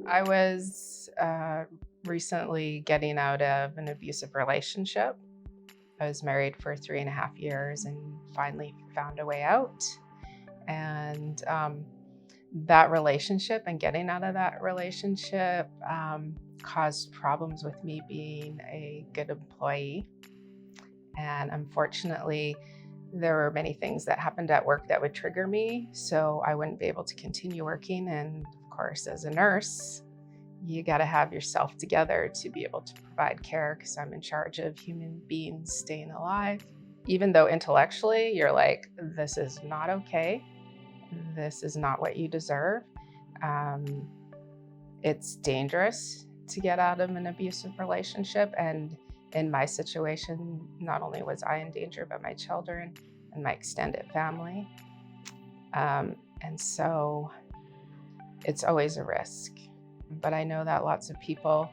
I was recently getting out of an abusive relationship. I was married for 3.5 years and finally found a way out. And that relationship and getting out of that relationship caused problems with me being a good employee. And unfortunately, there were many things that happened at work that would trigger me, so I wouldn't be able to continue working. And of course, as a nurse, you got to have yourself together to be able to provide care because I'm in charge of human beings staying alive. Even though intellectually you're like, this is not okay, this is not what you deserve. Um, it's dangerous to get out of an abusive relationship. And in my situation, not only was I in danger, but my children and my extended family. And so it's always a risk. But I know that lots of people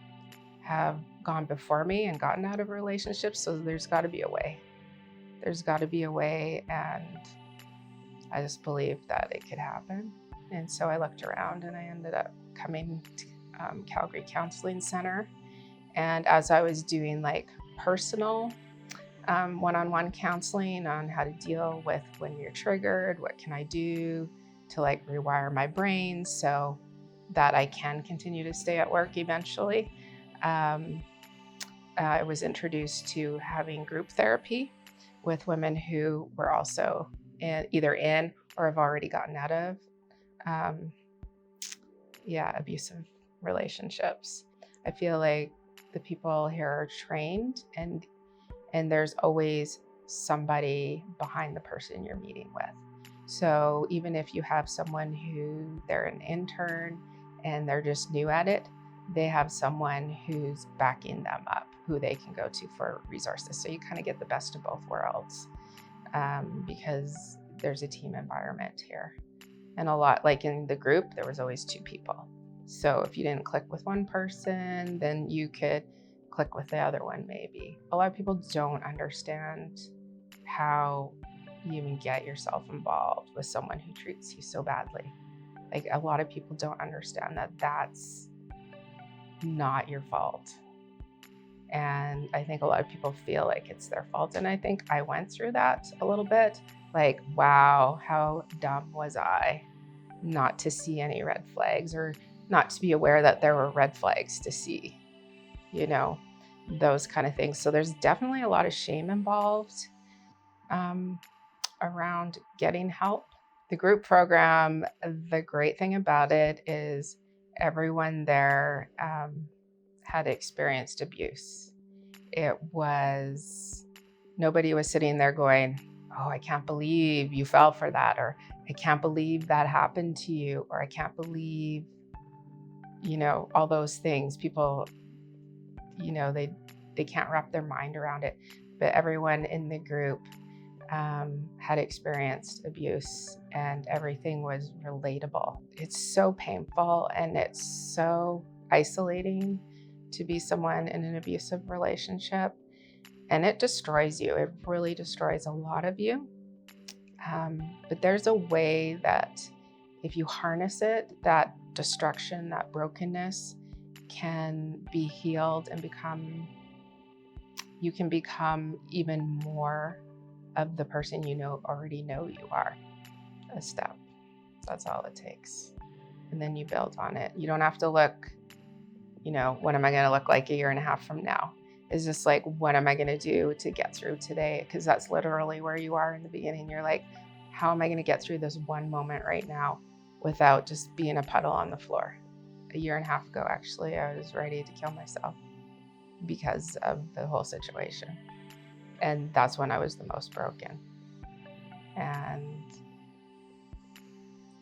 have gone before me and gotten out of relationships. So there's got to be a way. There's got to be a way. And I just believed that it could happen. And so I looked around and I ended up coming to Calgary Counselling Centre. And as I was doing like personal one-on-one counseling on how to deal with when you're triggered, what can I do to like rewire my brain so that I can continue to stay at work eventually. I was introduced to having group therapy with women who were also either in or have already gotten out of abusive relationships. I feel like the people here are trained and there's always somebody behind the person you're meeting with. So even if you have someone who they're an intern and they're just new at it, they have someone who's backing them up, who they can go to for resources. So you kind of get the best of both worlds because there's a team environment here. And a lot, like in the group, there was always 2 people. So if you didn't click with one person, then you could click with the other one maybe. A lot of people don't understand how you even get yourself involved with someone who treats you so badly. Like a lot of people don't understand that that's not your fault. And I think a lot of people feel like it's their fault. And I think I went through that a little bit. Like, wow, how dumb was I not to see any red flags or not to be aware that there were red flags to see, those kind of things. So there's definitely a lot of shame involved around getting help. The group program, the great thing about it is everyone there had experienced abuse. Nobody was sitting there going, oh, I can't believe you fell for that, or I can't believe that happened to you, or I can't believe, all those things. People, they can't wrap their mind around it. But everyone in the group had experienced abuse and everything was relatable. It's so painful and it's so isolating to be someone in an abusive relationship. And it destroys you. It really destroys a lot of you. But there's a way that if you harness it, that destruction, that brokenness can be healed and you can become even more of the person already know you are. A step. That's all it takes. And then you build on it. You don't have to look, what am I going to look like a year and a half from now? It's just like, what am I going to do to get through today? Because that's literally where you are in the beginning. You're like, how am I going to get through this one moment right now without just being a puddle on the floor? A year and a half ago, actually, I was ready to kill myself because of the whole situation. And that's when I was the most broken. And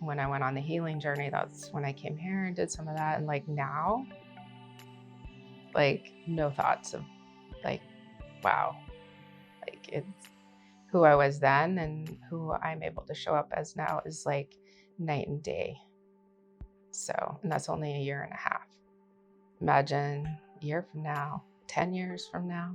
when I went on the healing journey, that's when I came here and did some of that. And like now, like no thoughts of like, wow, like it's who I was then and who I'm able to show up as now is like night and day. So, and that's only a year and a half. Imagine a year from now, 10 years from now.